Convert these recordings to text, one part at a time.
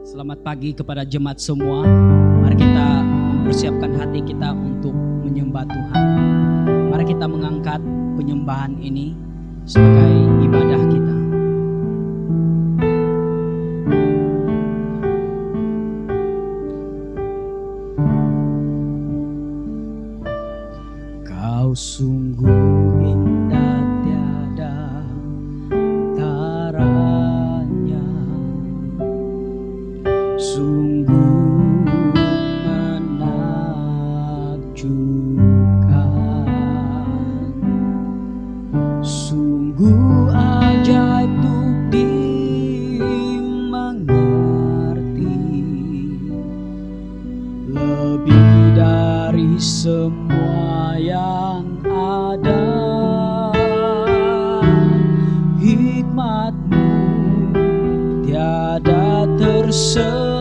Selamat pagi kepada jemaat semua. Mari kita mempersiapkan hati kita untuk menyembah Tuhan. Mari kita mengangkat penyembahan ini sebagai ibadah kita. Kau sungguh indah tiada taranya, sungguh menakjubkan, sungguh ajaib untuk dimengerti, lebih dari semua yang ada. Hikmat-Mu tiada terselami,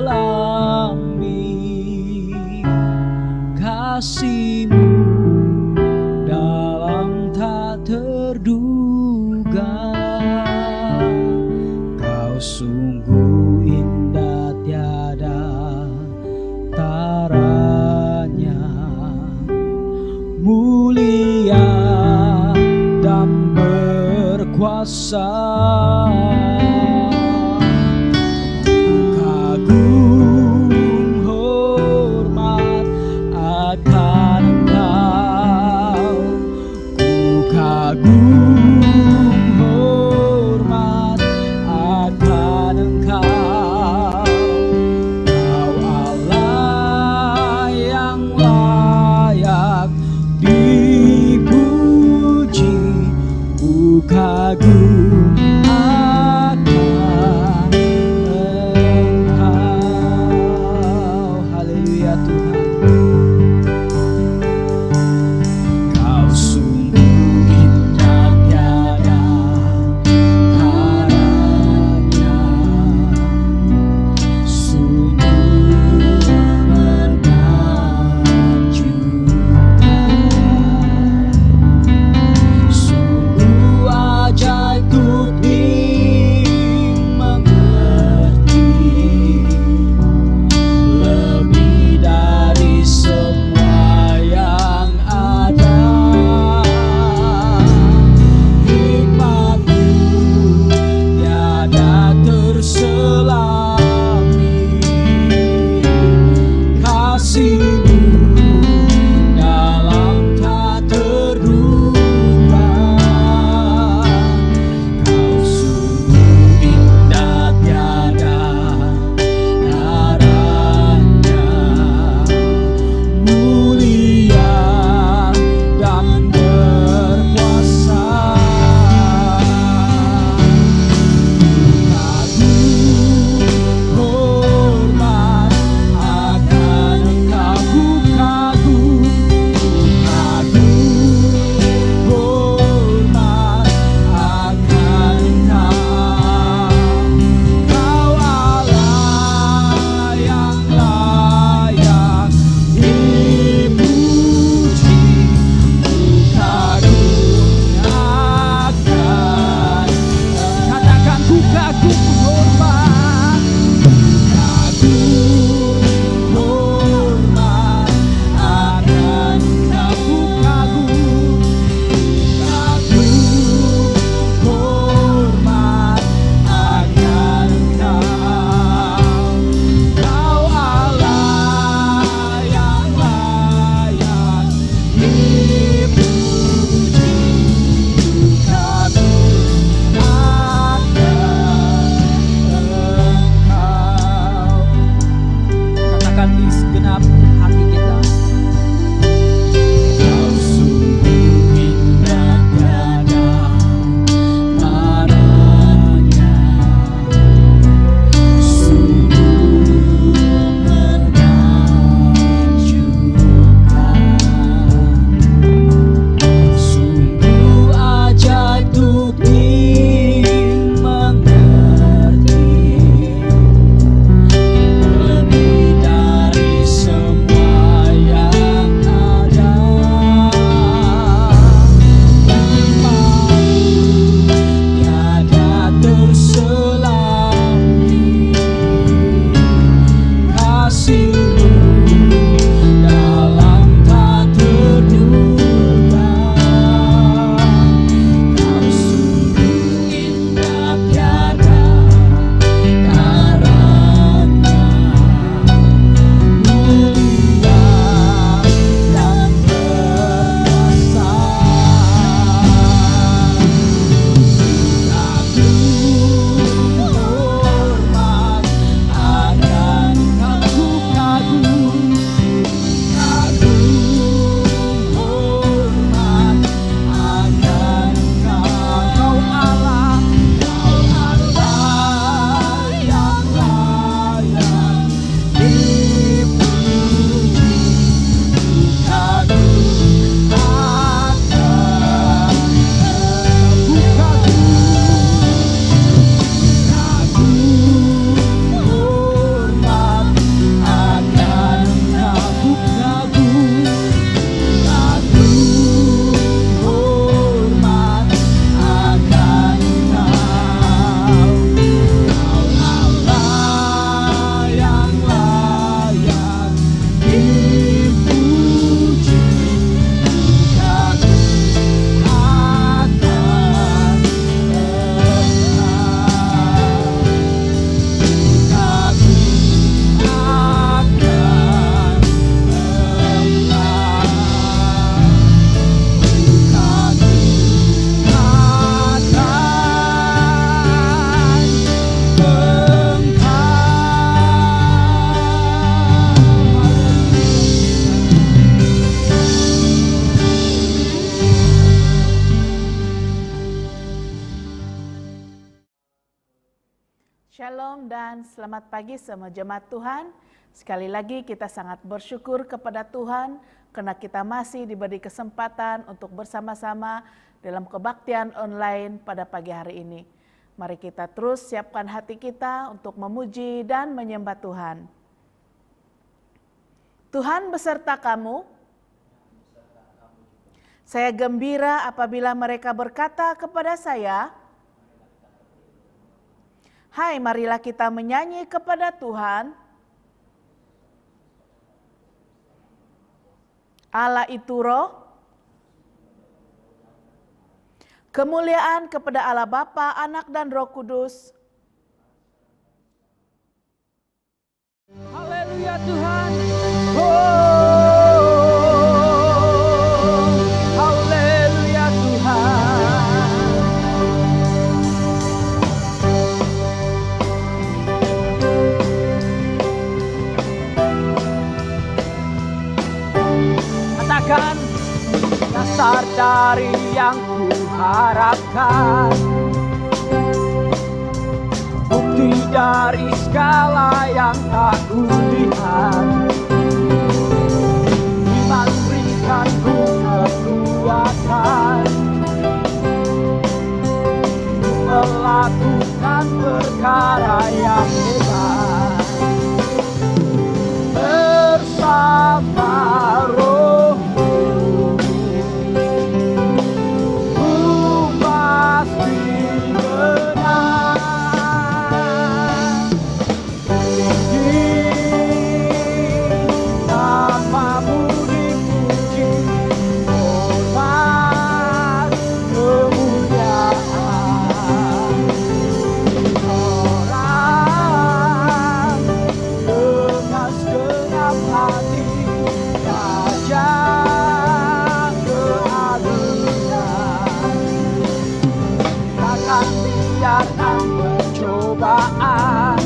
kasih-Mu dalam tak terduga. Kau sungguh indah tiada taranya, mulia dan berkuasa. Kagum hormat akan Engkau, ku kagum hormat akan Engkau. Kau Allah yang layak dipuji, ku kagum akan Engkau. Haleluya Tuhan. Kau sungguh indah tiada taranya, sungguh menakjubkan, sungguh ajaib Shalom dan selamat pagi semua jemaat Tuhan. Sekali lagi kita sangat bersyukur kepada Tuhan karena kita masih diberi kesempatan untuk bersama-sama dalam kebaktian online pada pagi hari ini. Mari kita terus siapkan hati kita untuk memuji dan menyembah Tuhan. Tuhan beserta kamu. Saya gembira apabila mereka berkata kepada saya, hai, marilah kita menyanyi kepada Tuhan. Allah itu Roh. Kemuliaan kepada Allah Bapa, Anak dan Roh Kudus. Haleluya Tuhan. Haleluya Tuhan. Katakan, dasar dari yang kuharapkan, bukti dari segala yang tak kulihat, iman berikanku kekuatan untuk melakukan perkara yang hebat bersama Roh-Mu. Ku pasti menang. Namamu dipuji, hormat kemuliaan. Orang dengan segenap hati ajak keagungan. Takkan biarkan pencobaan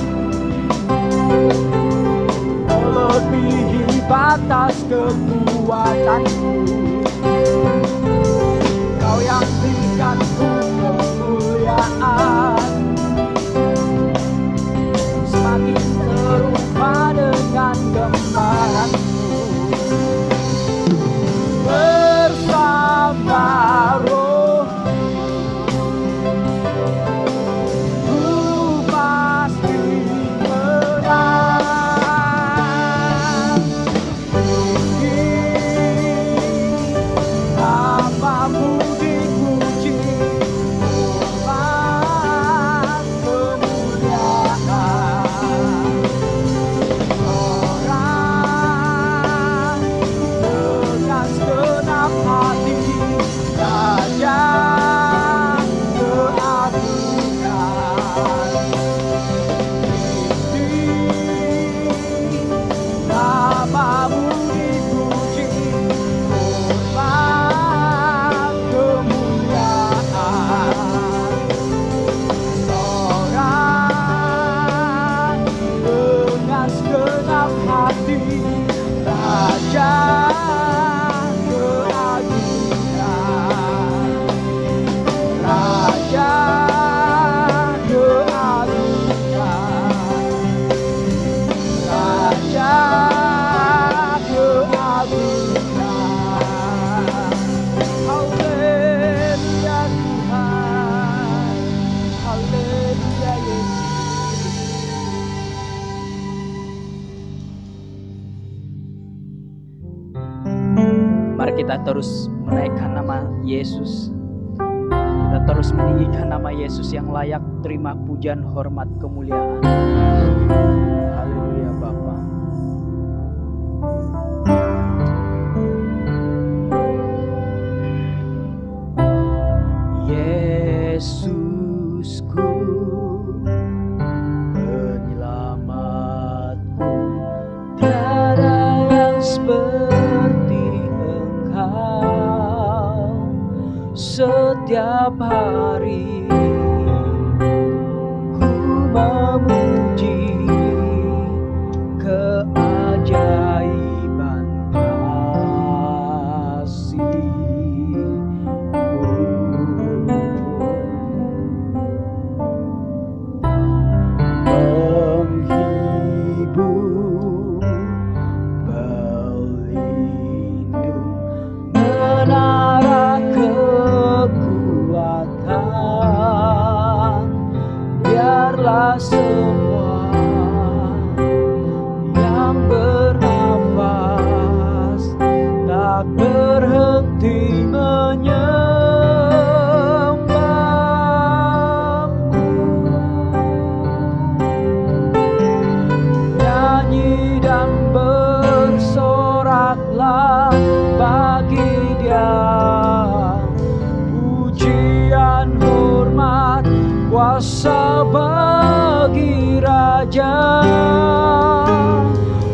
melebihi batas kekuatanku. Kau yang berikanku kemuliaan, semakin serupa dengan gambaranmu. Bersama Roh, ku pasti menang. Namamu dipuji, hormat kemuliaan. Orang dengan segenap hati ajak keagungan. Namamu dipuji, hormat kemuliaan. Seorang dengan segenap hati raja keagungan. Raja keagungan. Raja keagungan. Haleluya Tuhan. Haleluya Yesus. Mari kita terus menaikkan nama Yesus. Kita terus meninggikan nama Yesus yang layak terima pujian, hormat, kemuliaan. Haleluya Bapa. Yesusku, penyelamatku, tiada yang seperti Engkau. Setiap hari ku memuji keajaiban kasih-Mu. kuasa bagi raja.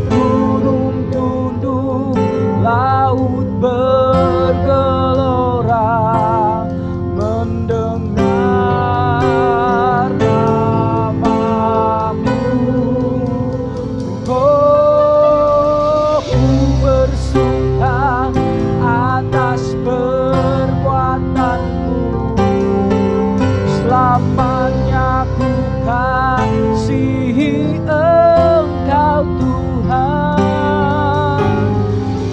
Gunung tunduk, laut bergelora, mendengar namamu. Oh, ku bersuka atas perbuatanmu. Selamanya ku kasihi Engkau Tuhan.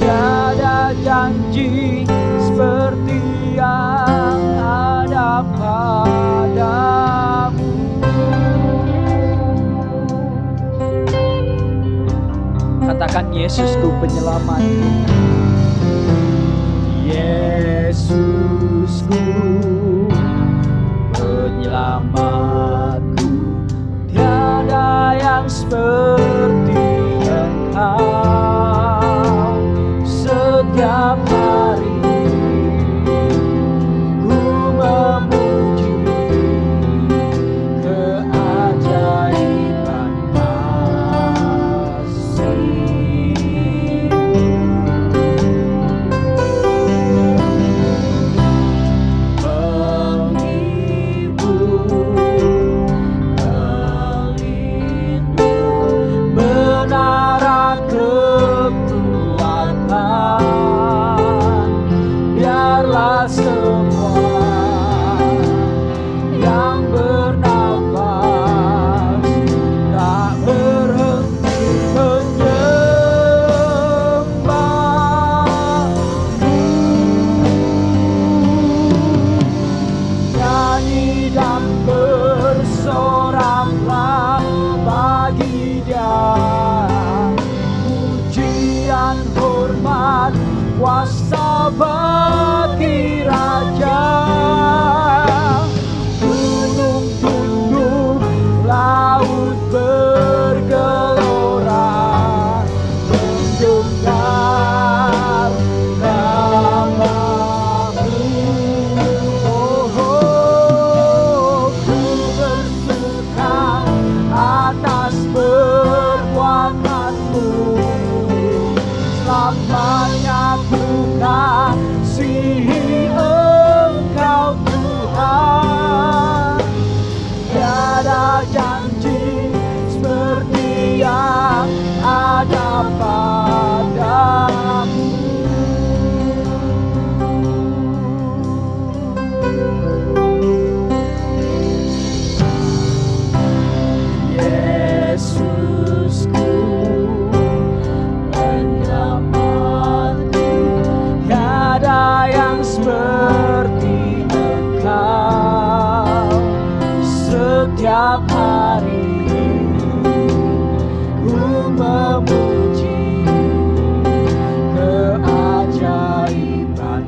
Tiada janji seperti yang ada padamu. Katakan, Yesusku penyelamatku. Yesusku penyelamatku, tiada yang seperti Engkau. Setiap hari ku memuji keajaiban kasih-Mu. Menara kekuatan, biarlah semua yang bernafas tak berhenti menyembah-Mu. Nyanyi dan bersoraklah bagi Dia, pujian, hormat, kuasa bagi Raja. Gunung tunduk, laut bergelora, mendengar namamu. Oh, ku bersuka atas perbuatanmu. Selamanya ku kasihi Engkau Tuhan. Tiada janji seperti yang ada padamu. Yesusku penyelamatku, tiada yang seperti Engkau. Setiap hari ku memuji keajaiban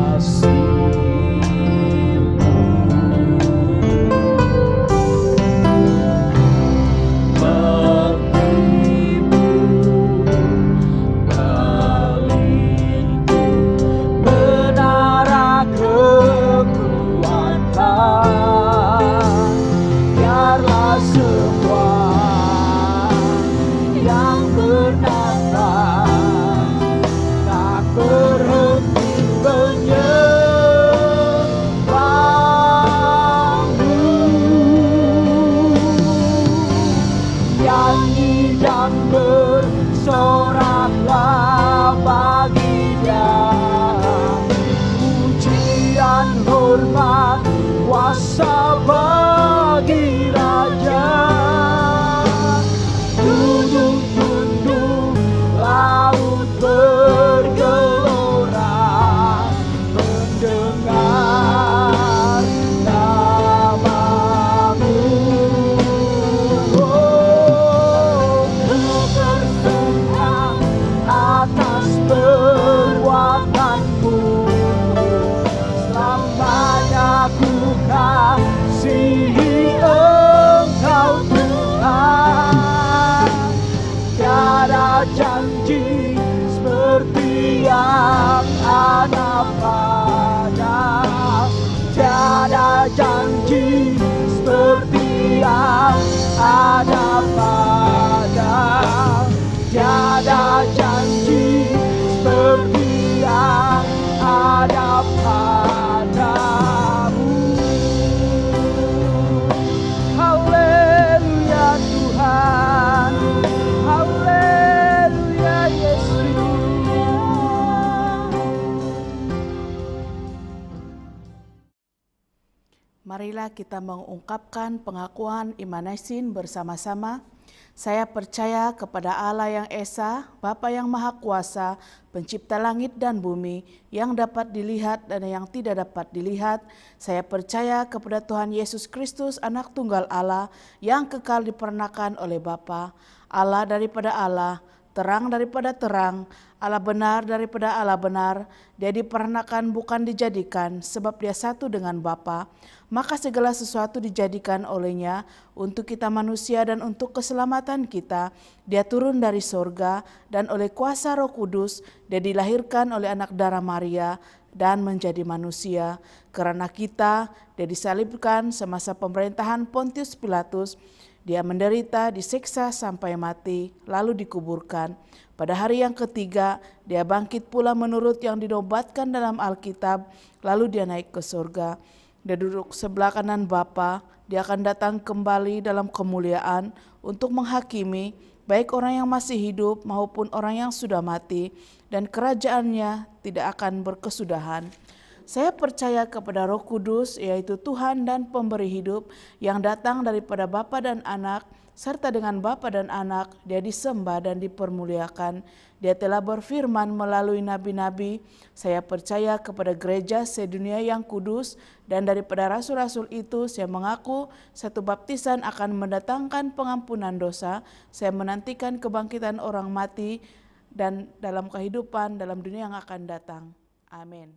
kasih-Mu. Menara kekuatan, janji seperti yang ada padamu. Tiada janji seperti yang ada padamu. Haleluya Tuhan, haleluya Yesus. Marilah kita mengungkapkan pengakuan iman Naisin bersama-sama. Saya percaya kepada Allah yang Esa, Bapa yang Maha Kuasa, Pencipta langit dan bumi, yang dapat dilihat dan yang tidak dapat dilihat. Saya percaya kepada Tuhan Yesus Kristus, Anak Tunggal Allah, yang kekal diperanakan oleh Bapa, Allah daripada Allah, terang daripada terang, Allah benar daripada Allah benar. Dia diperanakan bukan dijadikan, sebab dia satu dengan Bapa. Maka segala sesuatu dijadikan olehnya untuk kita manusia dan untuk keselamatan kita. Dia turun dari sorga dan oleh kuasa Roh Kudus dia dilahirkan oleh anak darah Maria dan menjadi manusia. Karena kita dia disalibkan semasa pemerintahan Pontius Pilatus. Dia menderita, disiksa sampai mati, lalu dikuburkan. Pada hari yang ketiga, dia bangkit pula menurut yang dinobatkan dalam Alkitab, lalu dia naik ke surga. Dia duduk sebelah kanan Bapa, dia akan datang kembali dalam kemuliaan untuk menghakimi baik orang yang masih hidup maupun orang yang sudah mati, dan kerajaannya tidak akan berkesudahan. Saya percaya kepada Roh Kudus, yaitu Tuhan dan Pemberi hidup, yang datang daripada Bapa dan Anak, serta dengan Bapa dan Anak dia disembah dan dipermuliakan. Dia telah berfirman melalui nabi-nabi. Saya percaya kepada gereja sedunia yang kudus, dan daripada rasul-rasul itu saya mengaku satu baptisan akan mendatangkan pengampunan dosa. Saya menantikan kebangkitan orang mati dan dalam kehidupan dalam dunia yang akan datang. Amin.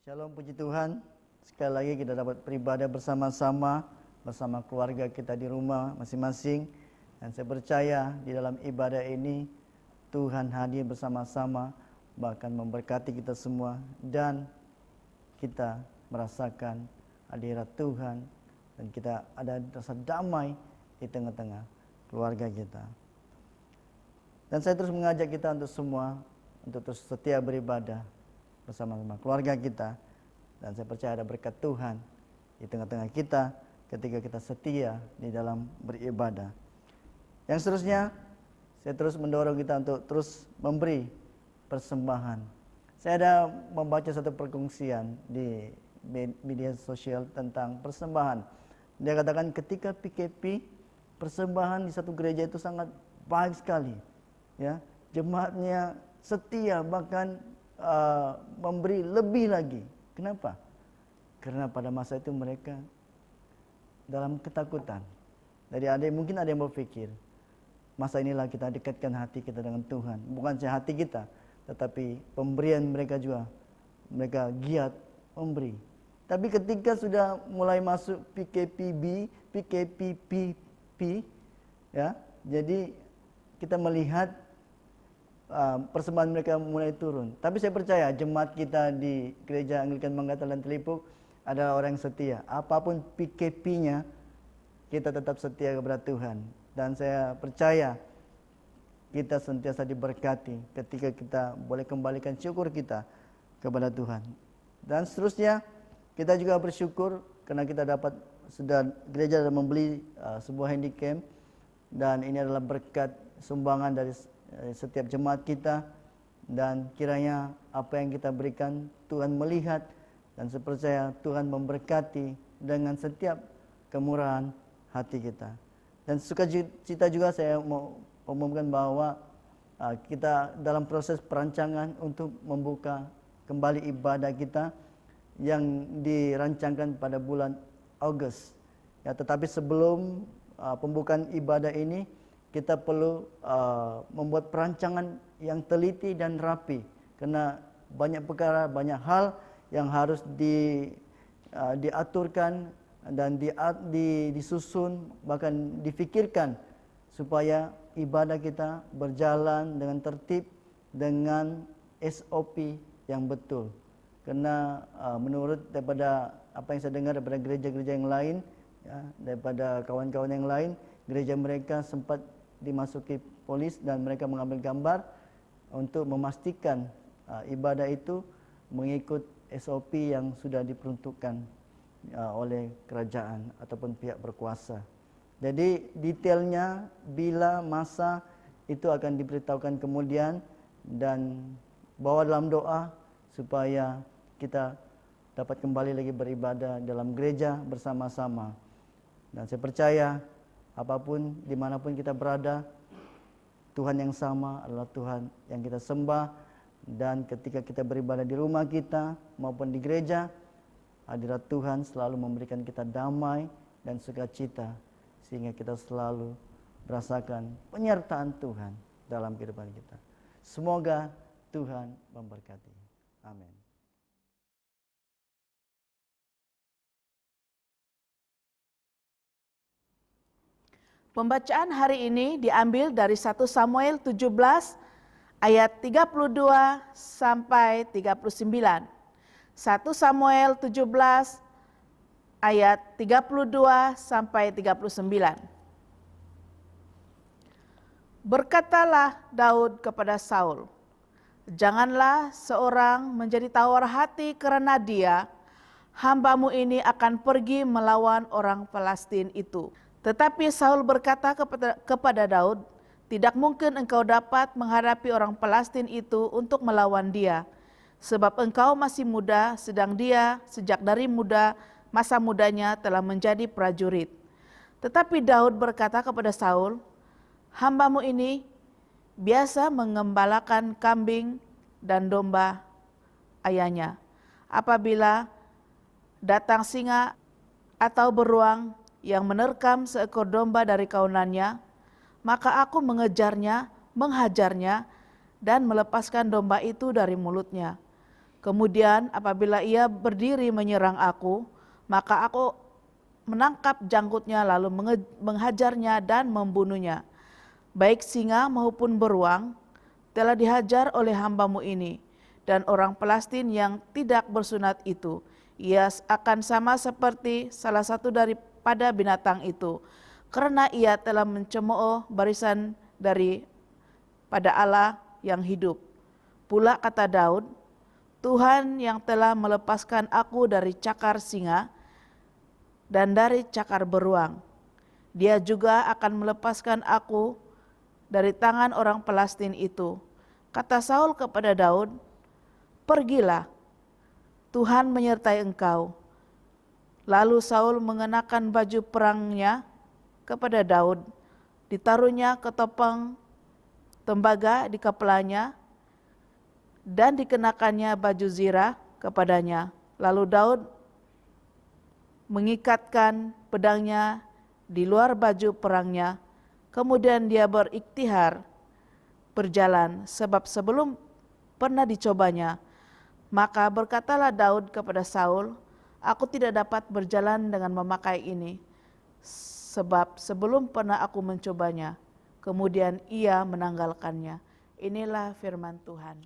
Shalom, puji Tuhan. Sekali lagi kita dapat beribadah bersama-sama bersama keluarga kita di rumah masing-masing. Dan saya percaya di dalam ibadah ini Tuhan hadir bersama-sama, bahkan memberkati kita semua, dan kita merasakan hadirat Tuhan, dan kita ada rasa damai di tengah-tengah keluarga kita. Dan saya terus mengajak kita untuk semua untuk terus setia beribadah bersama-sama keluarga kita, dan saya percaya ada berkat Tuhan di tengah-tengah kita ketika kita setia di dalam beribadah. Yang seterusnya, saya terus mendorong kita untuk terus memberi persembahan. Saya ada membaca satu perkongsian di media sosial tentang persembahan. Dia katakan ketika PKP, persembahan di satu gereja itu sangat baik sekali. Ya, jemaatnya setia, bahkan memberi lebih lagi. Kenapa? Karena pada masa itu mereka dalam ketakutan. Jadi mungkin ada yang berpikir, masa inilah kita dekatkan hati kita dengan Tuhan. Bukan saja hati kita, tetapi pemberian mereka juga. Mereka giat memberi. Tapi ketika sudah mulai masuk PKPP, ya, jadi kita melihat persembahan mereka mulai turun. Tapi saya percaya jemaat kita di Gereja Anglikan Manggata dan Telipuk adalah orang yang setia. Apapun PKP-nya, kita tetap setia kepada Tuhan. Dan saya percaya kita sentiasa diberkati ketika kita boleh kembalikan syukur kita kepada Tuhan. Dan seterusnya, kita juga bersyukur karena kita sudah gereja membeli sebuah handycam, dan ini adalah berkat sumbangan dari setiap jemaat kita, dan kiranya apa yang kita berikan Tuhan melihat, dan saya percaya Tuhan memberkati dengan setiap kemurahan hati kita. Dan sukacita juga saya mau umumkan bahwa kita dalam proses perancangan untuk membuka kembali ibadah kita yang dirancangkan pada bulan Agustus. Ya, tetapi sebelum pembukaan ibadah ini, kita perlu membuat perancangan yang teliti dan rapi, karena banyak perkara, banyak hal yang harus diaturkan dan disusun, bahkan difikirkan supaya ibadah kita berjalan dengan tertib, dengan SOP yang betul. Karena menurut daripada apa yang saya dengar daripada gereja-gereja yang lain, ya, daripada kawan-kawan yang lain, gereja mereka sempat dimasuki polis dan mereka mengambil gambar untuk memastikan ibadah itu mengikut SOP yang sudah diperuntukkan oleh kerajaan ataupun pihak berkuasa. Jadi detailnya bila masa itu akan diberitahukan kemudian, dan bawa dalam doa supaya kita dapat kembali lagi beribadah dalam gereja bersama-sama. Dan saya percaya apapun dimanapun kita berada, Tuhan yang sama adalah Tuhan yang kita sembah. Dan ketika kita beribadah di rumah kita maupun di gereja, hadirat Tuhan selalu memberikan kita damai dan sukacita, sehingga kita selalu merasakan penyertaan Tuhan dalam kehidupan kita. Semoga Tuhan memberkati. Amin. Pembacaan hari ini diambil dari 1 Samuel 17 ayat 32 sampai 39. 1 Samuel 17 ayat 32 sampai 39. Berkatalah Daud kepada Saul, "Janganlah seorang menjadi tawar hati karena dia, hambamu ini akan pergi melawan orang Palestina itu." Tetapi Saul berkata kepada Daud, "Tidak mungkin engkau dapat menghadapi orang Palestina itu untuk melawan dia, sebab engkau masih muda, sedang dia sejak dari masa mudanya telah menjadi prajurit." Tetapi Daud berkata kepada Saul, "Hambamu ini biasa mengembalakan kambing dan domba ayahnya. Apabila datang singa atau beruang yang menerkam seekor domba dari kawanannya, maka aku mengejarnya, menghajarnya, dan melepaskan domba itu dari mulutnya. Kemudian apabila ia berdiri menyerang aku, maka aku menangkap janggutnya lalu menghajarnya dan membunuhnya. Baik singa maupun beruang telah dihajar oleh hambamu ini, dan orang Palestina yang tidak bersunat itu, ia akan sama seperti salah satu daripada binatang itu, karena ia telah mencemooh barisan daripada Allah yang hidup. Pula kata Daud, Tuhan yang telah melepaskan aku dari cakar singa dan dari cakar beruang, dia juga akan melepaskan aku dari tangan orang Palestina itu. Kata Saul kepada Daud, "Pergilah, Tuhan menyertai engkau." Lalu Saul mengenakan baju perangnya kepada Daud, ditaruhnya ketopeng tembaga di kepalanya, dan dikenakannya baju zirah kepadanya. Lalu Daud mengikatkan pedangnya di luar baju perangnya, kemudian dia beriktihar berjalan, sebab sebelum pernah dicobanya. Maka berkatalah Daud kepada Saul, "Aku tidak dapat berjalan dengan memakai ini, sebab sebelum pernah aku mencobanya." Kemudian ia menanggalkannya. Inilah firman Tuhan.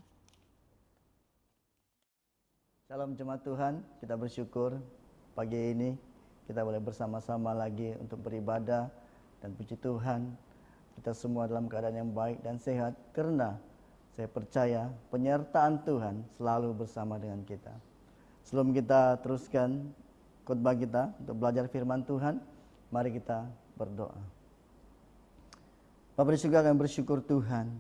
Salam jemaat Tuhan, kita bersyukur pagi ini kita boleh bersama-sama lagi untuk beribadah, dan puji Tuhan kita semua dalam keadaan yang baik dan sehat, karena saya percaya penyertaan Tuhan selalu bersama dengan kita. Sebelum kita teruskan khotbah kita untuk belajar firman Tuhan, mari kita berdoa. Bapak di surga, kami bersyukur Tuhan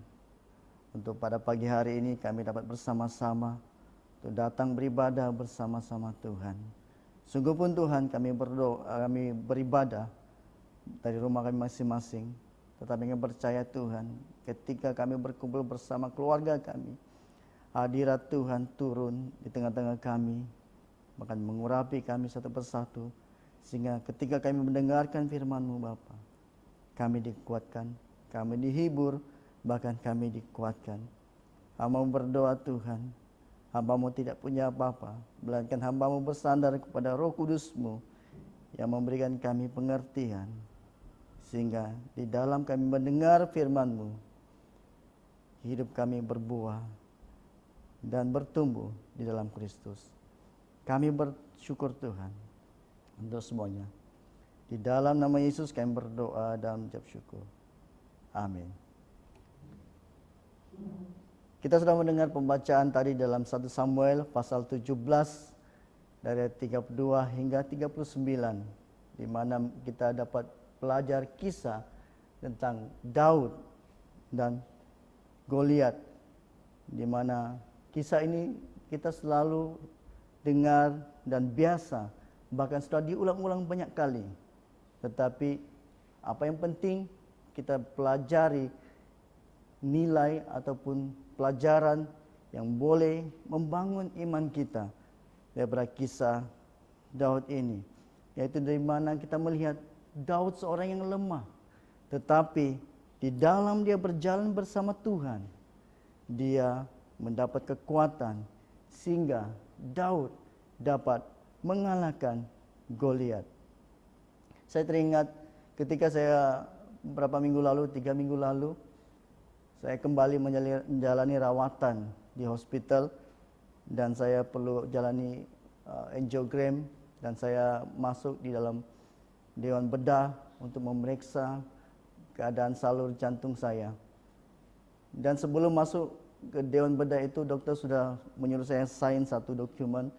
untuk pada pagi hari ini kami dapat bersama-sama untuk datang beribadah bersama-sama Tuhan. Sungguh pun Tuhan, kami berdoa, kami beribadah dari rumah kami masing-masing, tetapi kami percaya Tuhan, ketika kami berkumpul bersama keluarga kami, hadirat Tuhan turun di tengah-tengah kami, bahkan mengurapi kami satu persatu, sehingga ketika kami mendengarkan firman-Mu Bapa, kami dikuatkan, kami dihibur, bahkan kami dikuatkan. Hamba-Mu berdoa Tuhan, hamba-Mu tidak punya apa-apa, melainkan hamba-Mu bersandar kepada Roh Kudus-Mu yang memberikan kami pengertian, sehingga di dalam kami mendengar firman-Mu, hidup kami berbuah, dan bertumbuh di dalam Kristus. Kami bersyukur Tuhan untuk semuanya. Di dalam nama Yesus kami berdoa dan mengucap syukur. Amin. Kita sudah mendengar pembacaan tadi dalam 1 Samuel pasal 17 dari ayat 32 hingga 39, di mana kita dapat belajar kisah tentang Daud dan Goliat, di mana kisah ini kita selalu dengar dan biasa, bahkan sudah diulang-ulang banyak kali. Tetapi apa yang penting kita pelajari nilai ataupun pelajaran yang boleh membangun iman kita daripada kisah Daud ini, yaitu dari mana kita melihat Daud seorang yang lemah, tetapi di dalam dia berjalan bersama Tuhan, dia mendapat kekuatan sehingga Daud dapat mengalahkan Goliat. Saya teringat ketika saya beberapa minggu lalu, 3 minggu lalu, saya kembali menjalani rawatan di hospital dan saya perlu jalani angiogram, dan saya masuk di dalam dewan bedah untuk memeriksa keadaan salur jantung saya. Dan sebelum masuk ke dewan bedah itu, dokter sudah menyuruh saya sign satu dokumen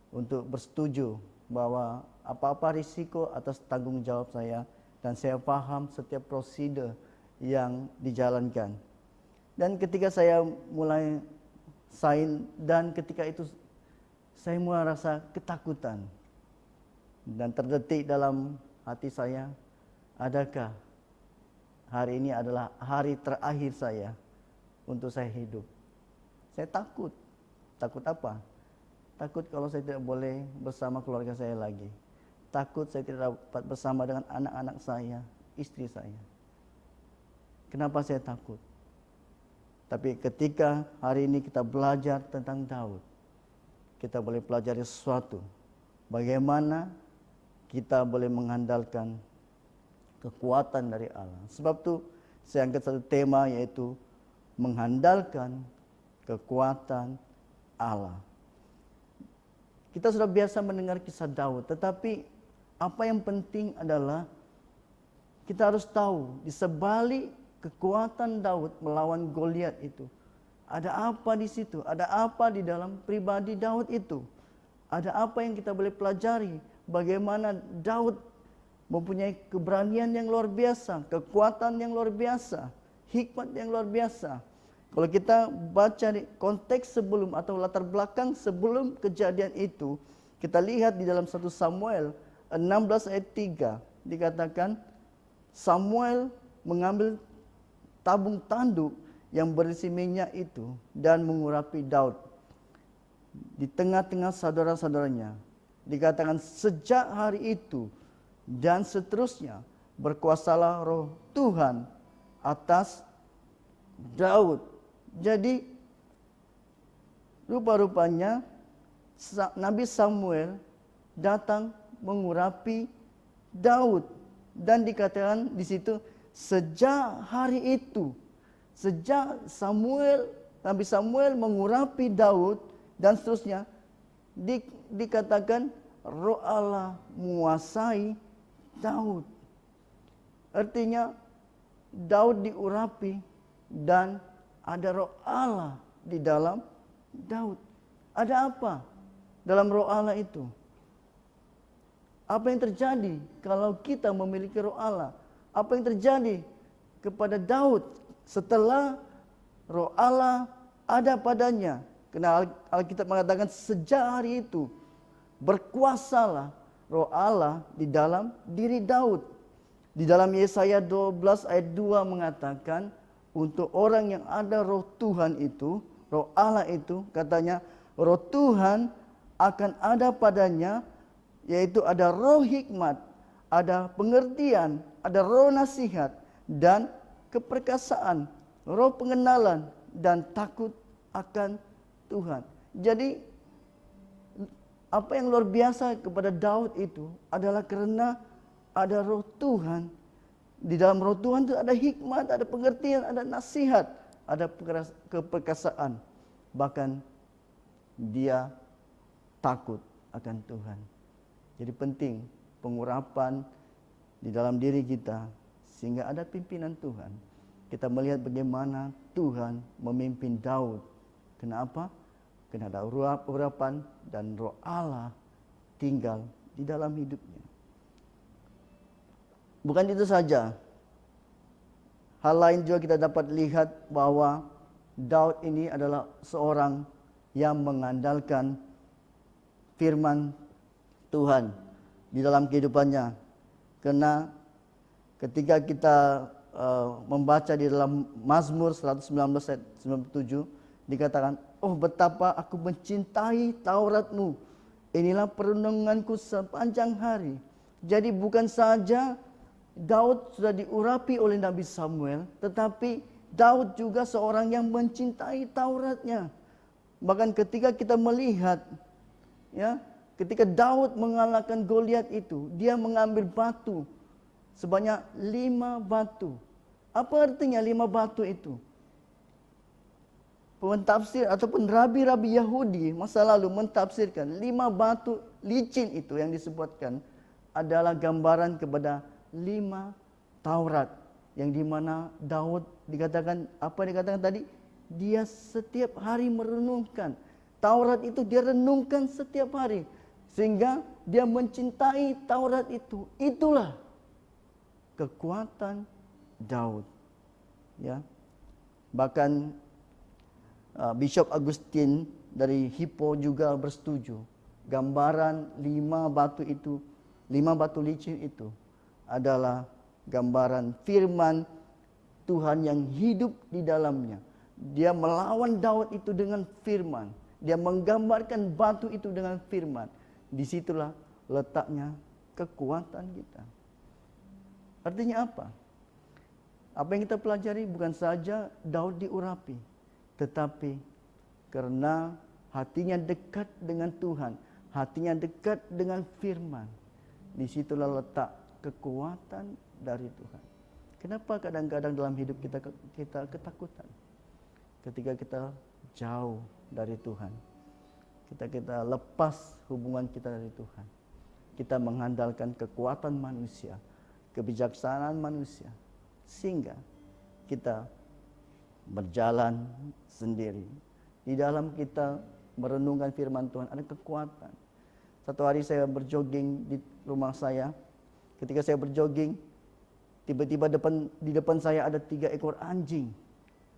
untuk bersetuju bahwa apa-apa risiko atas tanggung jawab saya, dan saya paham setiap prosedur yang dijalankan. Dan ketika saya mulai sign, dan ketika itu saya mulai rasa ketakutan, dan terdetik dalam hati saya, adakah hari ini adalah hari terakhir saya untuk saya hidup? Saya takut. Takut apa? Takut kalau saya tidak boleh bersama keluarga saya lagi. Takut saya tidak dapat bersama dengan anak-anak saya, istri saya. Kenapa saya takut? Tapi ketika hari ini kita belajar tentang Daud, kita boleh pelajari sesuatu. Bagaimana kita boleh mengandalkan kekuatan dari Allah. Sebab itu saya angkat satu tema, yaitu mengandalkan kekuatan Allah. Kita sudah biasa mendengar kisah Daud, tetapi apa yang penting adalah kita harus tahu di sebalik kekuatan Daud melawan Goliat itu, ada apa di situ? Ada apa di dalam pribadi Daud itu? Ada apa yang kita boleh pelajari? Bagaimana Daud mempunyai keberanian yang luar biasa, kekuatan yang luar biasa, hikmat yang luar biasa. Kalau kita baca di konteks sebelum atau latar belakang sebelum kejadian itu, kita lihat di dalam 1 Samuel 16 ayat 3, dikatakan Samuel mengambil tabung tanduk yang berisi minyak itu dan mengurapi Daud di tengah-tengah saudara-saudaranya. Dikatakan sejak hari itu dan seterusnya berkuasalah roh Tuhan atas Daud. Jadi rupa-rupanya Nabi Samuel datang mengurapi Daud, dan dikatakan di situ sejak hari itu, sejak Nabi Samuel mengurapi Daud dan seterusnya, dikatakan roh Allah menguasai Daud. Artinya Daud diurapi dan ada roh Allah di dalam Daud. Ada apa dalam roh Allah itu? Apa yang terjadi kalau kita memiliki roh Allah? Apa yang terjadi kepada Daud setelah roh Allah ada padanya? Karena Alkitab mengatakan sejak hari itu berkuasalah roh Allah di dalam diri Daud. Di dalam Yesaya 12 ayat 2 mengatakan, untuk orang yang ada roh Tuhan itu, roh Allah itu, katanya roh Tuhan akan ada padanya, yaitu ada roh hikmat, ada pengertian, ada roh nasihat dan keperkasaan, roh pengenalan dan takut akan Tuhan. Jadi apa yang luar biasa kepada Daud itu adalah karena ada roh Tuhan. Di dalam roh Tuhan itu ada hikmat, ada pengertian, ada nasihat, ada keperkasaan. Bahkan dia takut akan Tuhan. Jadi penting pengurapan di dalam diri kita sehingga ada pimpinan Tuhan. Kita melihat bagaimana Tuhan memimpin Daud. Kenapa? Karena ada urapan dan Roh Allah tinggal di dalam hidupnya. Bukan itu saja. Hal lain juga kita dapat lihat bahwa Daud ini adalah seorang yang mengandalkan firman Tuhan di dalam kehidupannya. Karena ketika kita membaca di dalam Mazmur 119 ayat 97 dikatakan, "Oh betapa aku mencintai Taurat-Mu. Inilah perenunganku sepanjang hari." Jadi bukan saja Daud sudah diurapi oleh Nabi Samuel, tetapi Daud juga seorang yang mencintai Tauratnya. Bahkan ketika kita melihat, ya, ketika Daud mengalahkan Goliat itu, dia mengambil batu sebanyak 5 batu. Apa artinya 5 batu itu? Pentafsir ataupun rabi-rabi Yahudi masa lalu mentafsirkan 5 batu licin itu yang disebutkan adalah gambaran kepada 5 Taurat, yang dimana Daud dikatakan, apa dikatakan tadi? Dia setiap hari merenungkan. Taurat itu dia renungkan setiap hari. Sehingga dia mencintai Taurat itu. Itulah kekuatan Daud. Ya. Bahkan Bishop Augustine dari Hippo juga bersetuju. Gambaran 5 batu itu, 5 batu licin itu adalah gambaran firman Tuhan yang hidup di dalamnya. Dia melawan Daud itu dengan firman. Dia menggambarkan batu itu dengan firman. Disitulah letaknya kekuatan kita. Artinya apa? Apa yang kita pelajari bukan saja Daud diurapi, tetapi karena hatinya dekat dengan Tuhan, hatinya dekat dengan firman, disitulah letak kekuatan dari Tuhan. Kenapa kadang-kadang dalam hidup kita ketakutan? Ketika kita jauh dari Tuhan, kita lepas hubungan kita dari Tuhan, kita mengandalkan kekuatan manusia, kebijaksanaan manusia, sehingga kita berjalan sendiri. Di dalam kita merenungkan firman Tuhan ada kekuatan. Satu hari saya berjoging di rumah saya. Ketika saya berjoging, tiba-tiba di depan saya ada 3 ekor anjing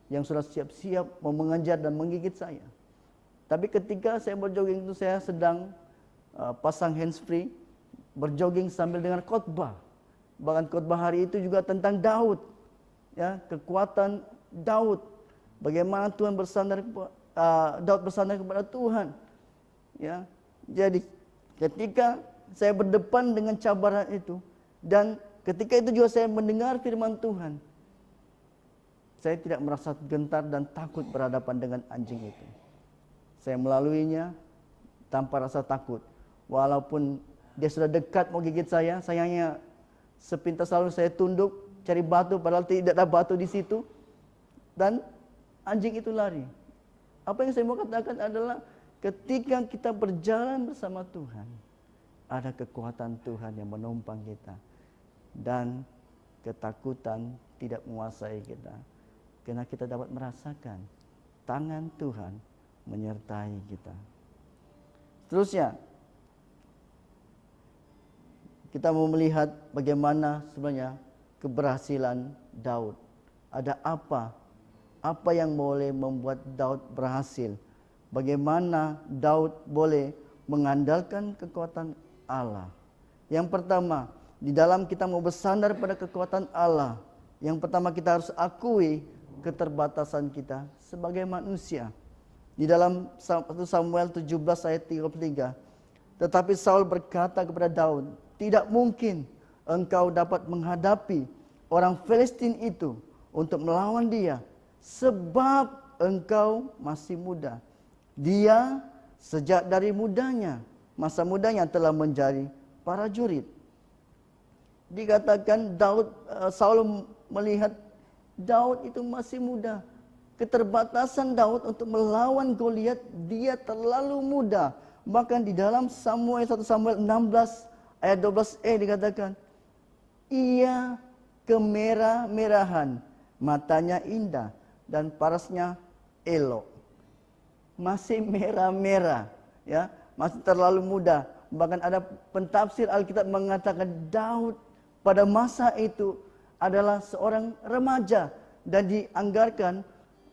yang sudah siap-siap mau mengejar dan menggigit saya. Tapi ketika saya berjoging itu saya sedang pasang handsfree, berjoging sambil dengar khotbah. Bahkan khotbah hari itu juga tentang Daud. Ya, kekuatan Daud. Bagaimana Tuhan Daud bersandar kepada Tuhan. Ya. Jadi ketika saya berdepan dengan cabaran itu, dan ketika itu juga saya mendengar firman Tuhan, saya tidak merasa gentar dan takut berhadapan dengan anjing itu. Saya melaluinya tanpa rasa takut. Walaupun dia sudah dekat mau gigit saya hanya sepintas lalu saya tunduk cari batu, padahal tidak ada batu di situ, dan anjing itu lari. Apa yang saya mau katakan adalah ketika kita berjalan bersama Tuhan, ada kekuatan Tuhan yang menumpang kita. Dan ketakutan tidak menguasai kita. Karena kita dapat merasakan tangan Tuhan menyertai kita. Seterusnya, kita mau melihat bagaimana sebenarnya keberhasilan Daud. Ada apa yang boleh membuat Daud berhasil? Bagaimana Daud boleh mengandalkan kekuatan Allah? Yang pertama, di dalam kita mau bersandar pada kekuatan Allah, yang pertama kita harus akui keterbatasan kita sebagai manusia. Di dalam 1 Samuel 17 ayat 33, tetapi Saul berkata kepada Daud, "Tidak mungkin engkau dapat menghadapi orang Filistin itu untuk melawan dia, sebab engkau masih muda. Dia sejak dari masa mudanya telah menjadi prajurit." Dikatakan Saul melihat Daud itu masih muda. keterbatasan Daud untuk melawan Goliat, dia terlalu muda. Bahkan di dalam Samuel 1 Samuel 16 ayat 12e dikatakan, ia kemerah-merahan, matanya indah dan parasnya elok. Masih merah-merah, ya, masih terlalu muda. Bahkan ada pentafsir Alkitab mengatakan Daud pada masa itu adalah seorang remaja dan dianggarkan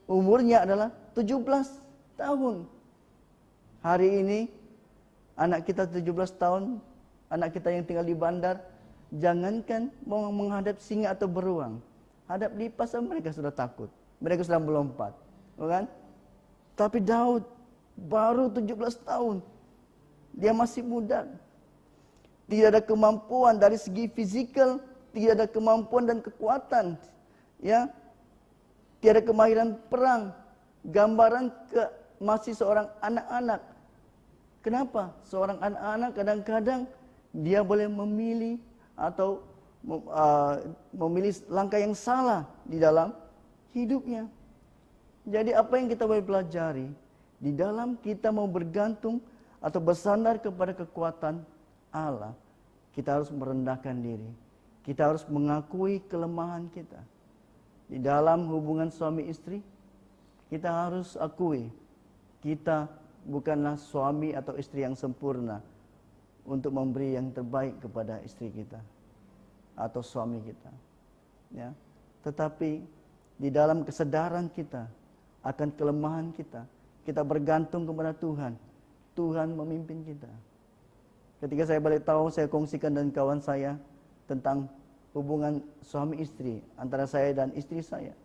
umurnya adalah 17 tahun. Hari ini anak kita 17 tahun, anak kita yang tinggal di bandar, jangankan mau menghadap singa atau beruang, hadap lipas mereka sudah takut, mereka sudah melompat, bukan? Tapi Daud baru 17 tahun, dia masih muda, tidak ada kemampuan dari segi fisikal, tidak ada kemampuan dan kekuatan, ya, tiada kemahiran perang, gambaran masih seorang anak-anak. Kenapa? Seorang anak-anak kadang-kadang dia boleh memilih atau memilih langkah yang salah di dalam hidupnya. Jadi apa yang kita boleh pelajari, di dalam kita mau bergantung atau bersandar kepada kekuatan Allah, kita harus merendahkan diri. Kita harus mengakui kelemahan kita. Di dalam hubungan suami istri, kita harus akui kita bukanlah suami atau istri yang sempurna untuk memberi yang terbaik kepada istri kita atau suami kita, ya. Tetapi di dalam kesadaran kita akan kelemahan kita, kita bergantung kepada Tuhan. Tuhan memimpin kita. Ketika saya balik tahu, saya kongsikan dengan kawan saya tentang hubungan suami istri antara saya dan istri saya.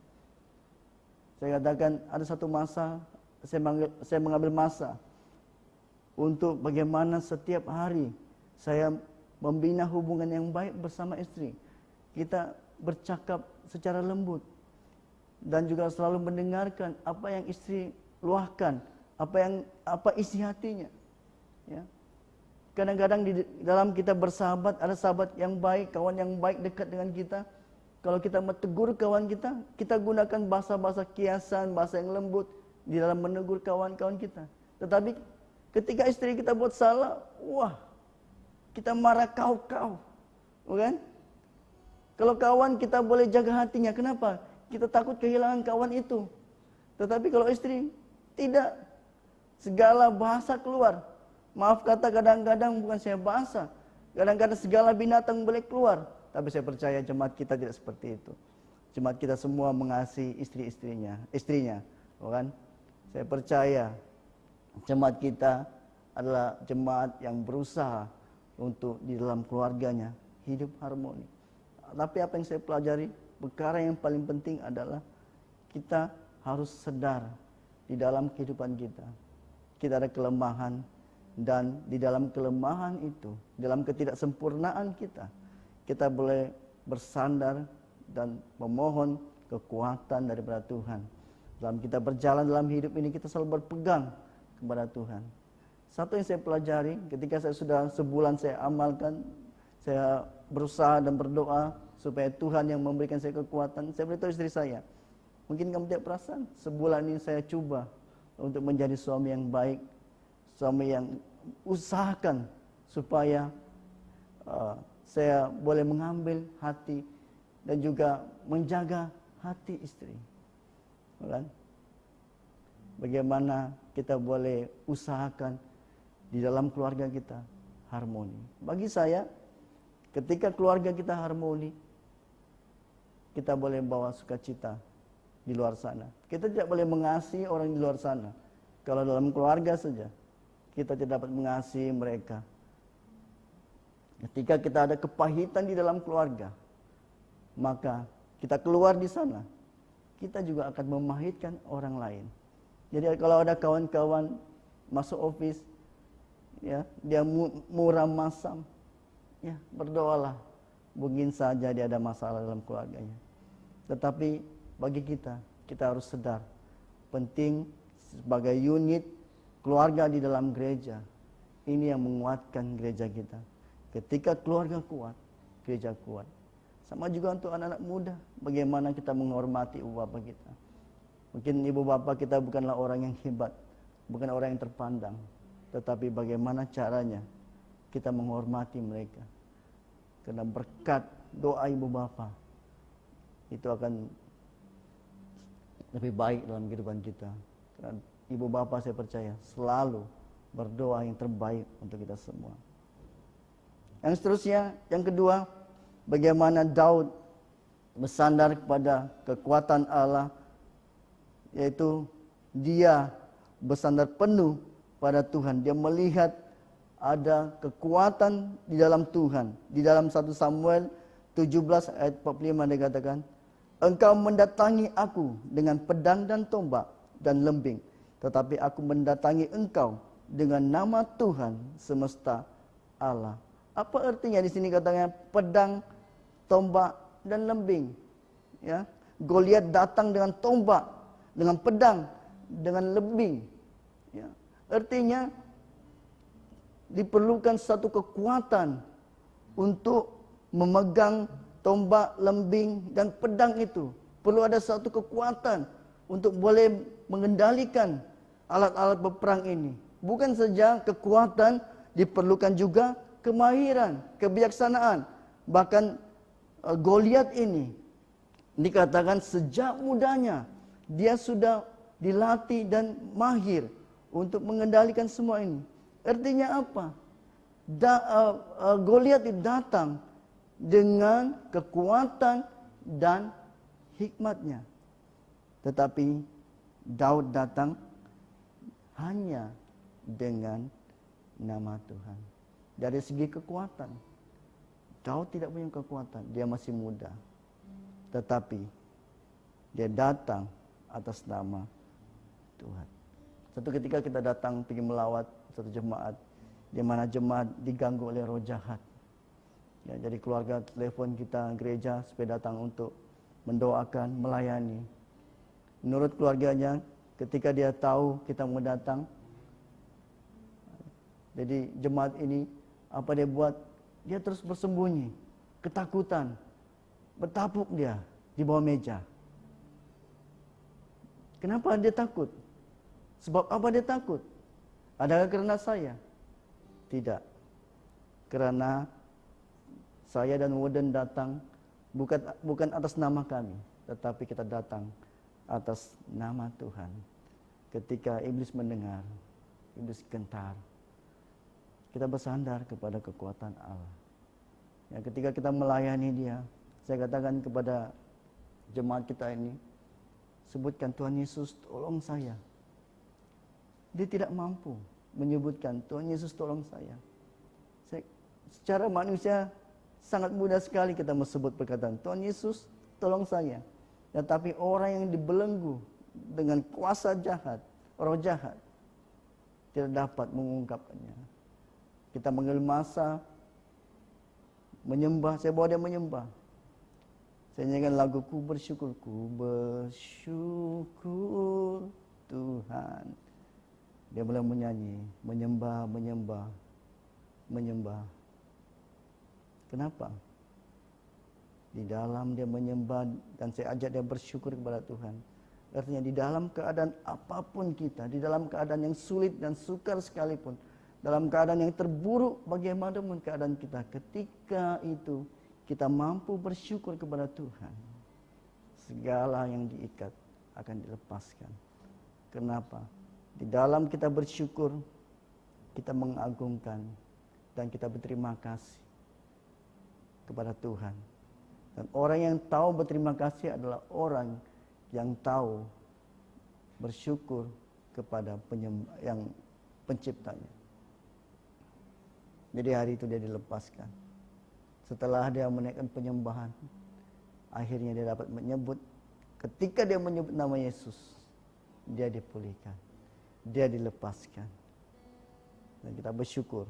Saya katakan ada satu masa saya mengambil masa untuk bagaimana setiap hari saya membina hubungan yang baik bersama istri. Kita bercakap secara lembut dan juga selalu mendengarkan apa yang istri luahkan, apa isi hatinya, ya. Kadang-kadang di dalam kita bersahabat, ada sahabat yang baik, kawan yang baik dekat dengan kita. Kalau kita menegur kawan kita, kita gunakan bahasa-bahasa kiasan, bahasa yang lembut di dalam menegur kawan-kawan kita. Tetapi ketika istri kita buat salah, wah, kita marah kau, bukan? Kalau kawan kita boleh jaga hatinya, kenapa? Kita takut kehilangan kawan itu. Tetapi kalau istri, tidak. Segala bahasa keluar. Maaf kata kadang-kadang bukan saya bahasa. Kadang-kadang segala binatang boleh keluar. Tapi saya percaya jemaat kita tidak seperti itu. Jemaat kita semua mengasihi istrinya, bukan? Saya percaya jemaat kita adalah jemaat yang berusaha untuk di dalam keluarganya hidup harmoni. Tapi apa yang saya pelajari, perkara yang paling penting adalah kita harus sadar di dalam kehidupan kita. Kita ada kelemahan dan di dalam kelemahan itu, dalam ketidaksempurnaan kita boleh bersandar dan memohon kekuatan daripada Tuhan. Dalam kita berjalan dalam hidup ini, kita selalu berpegang kepada Tuhan. Satu yang saya pelajari ketika saya sudah sebulan saya amalkan, saya berusaha dan berdoa supaya Tuhan yang memberikan saya kekuatan. Saya beritahu istri saya, mungkin kamu tidak perasan, sebulan ini saya coba untuk menjadi suami yang baik, suami yang usahakan supaya saya boleh mengambil hati dan juga menjaga hati istri. Kan? Bagaimana kita boleh usahakan di dalam keluarga kita harmoni. Bagi saya, ketika keluarga kita harmoni, kita boleh bawa sukacita di luar sana. Kita tidak boleh mengasihi orang di luar sana. Kalau dalam keluarga saja, kita tidak dapat mengasihi mereka. Ketika kita ada kepahitan di dalam keluarga, maka kita keluar di sana, kita juga akan memahitkan orang lain. Jadi kalau ada kawan-kawan masuk office, ya, dia muram masam, ya, berdoalah, mungkin saja dia ada masalah dalam keluarganya. Tetapi bagi kita harus sadar, penting sebagai unit keluarga di dalam gereja, ini yang menguatkan gereja kita. Ketika keluarga kuat, gereja kuat. Sama juga untuk anak-anak muda, bagaimana kita menghormati ibu bapa kita. Mungkin ibu bapak kita bukanlah orang yang hebat, bukan orang yang terpandang, tetapi bagaimana caranya kita menghormati mereka. Karena berkat doa ibu bapak itu akan lebih baik dalam kehidupan kita. Karena ibu bapak saya percaya selalu berdoa yang terbaik untuk kita semua. Yang seterusnya, yang kedua, bagaimana Daud bersandar kepada kekuatan Allah, yaitu dia bersandar penuh pada Tuhan. Dia melihat ada kekuatan di dalam Tuhan. Di dalam 1 Samuel 17 ayat 45 dikatakan, engkau mendatangi aku dengan pedang dan tombak dan lembing, tetapi aku mendatangi engkau dengan nama Tuhan semesta Allah. Apa artinya di sini katanya pedang, tombak dan lembing? Ya, Goliat datang dengan tombak, dengan pedang, dengan lembing. Ya, artinya diperlukan satu kekuatan untuk memegang tombak, lembing, dan pedang itu. Perlu ada satu kekuatan untuk boleh mengendalikan alat-alat berperang ini. Bukan saja kekuatan, diperlukan juga kemahiran, kebijaksanaan. Bahkan Goliat ini dikatakan sejak mudanya dia sudah dilatih dan mahir untuk mengendalikan semua ini. Artinya apa? Goliat itu datang dengan kekuatan dan hikmatnya. Tetapi Daud datang hanya dengan nama Tuhan. Dari segi kekuatan, Daud tidak punya kekuatan, dia masih muda. Tetapi dia datang atas nama Tuhan. Satu ketika kita datang pergi melawat satu jemaat, di mana jemaat diganggu oleh roh jahat. Ya, jadi keluarga telepon kita gereja supaya datang untuk mendoakan, melayani. Menurut keluarganya, ketika dia tahu kita mau datang, jadi jemaat ini apa dia buat? Dia terus bersembunyi, ketakutan, bertapuk dia di bawah meja. Kenapa dia takut? Sebab apa dia takut? Adakah karena saya? Tidak. Karena saya dan warden datang bukan atas nama kami, tetapi kita datang atas nama Tuhan. Ketika iblis mendengar, iblis gentar. Kita bersandar kepada kekuatan Allah. Ya, ketika kita melayani dia, saya katakan kepada jemaat kita ini, sebutkan Tuhan Yesus tolong saya. Dia tidak mampu menyebutkan Tuhan Yesus tolong saya. Secara manusia sangat mudah sekali kita menyebut perkataan Tuhan Yesus tolong saya. Tetapi orang yang dibelenggu dengan kuasa jahat, roh jahat, tidak dapat mengungkapkannya. Kita mengambil masa menyembah, saya bawa dia menyembah. Saya nyanyikan lagu ku bersyukur Tuhan. Dia mulai menyanyi, menyembah. Kenapa? Di dalam dia menyembah dan saya ajak dia bersyukur kepada Tuhan. Artinya di dalam keadaan apapun kita, di dalam keadaan yang sulit dan sukar sekalipun, dalam keadaan yang terburuk bagaimanapun keadaan kita, ketika itu kita mampu bersyukur kepada Tuhan, segala yang diikat akan dilepaskan. Kenapa? Di dalam kita bersyukur, kita mengagungkan dan kita berterima kasih kepada Tuhan. Dan orang yang tahu berterima kasih adalah orang yang tahu bersyukur kepada yang penciptanya. Jadi hari itu dia dilepaskan. Setelah dia menaikkan penyembahan, akhirnya dia dapat menyebut, ketika dia menyebut nama Yesus, dia dipulihkan, dia dilepaskan. Dan kita bersyukur.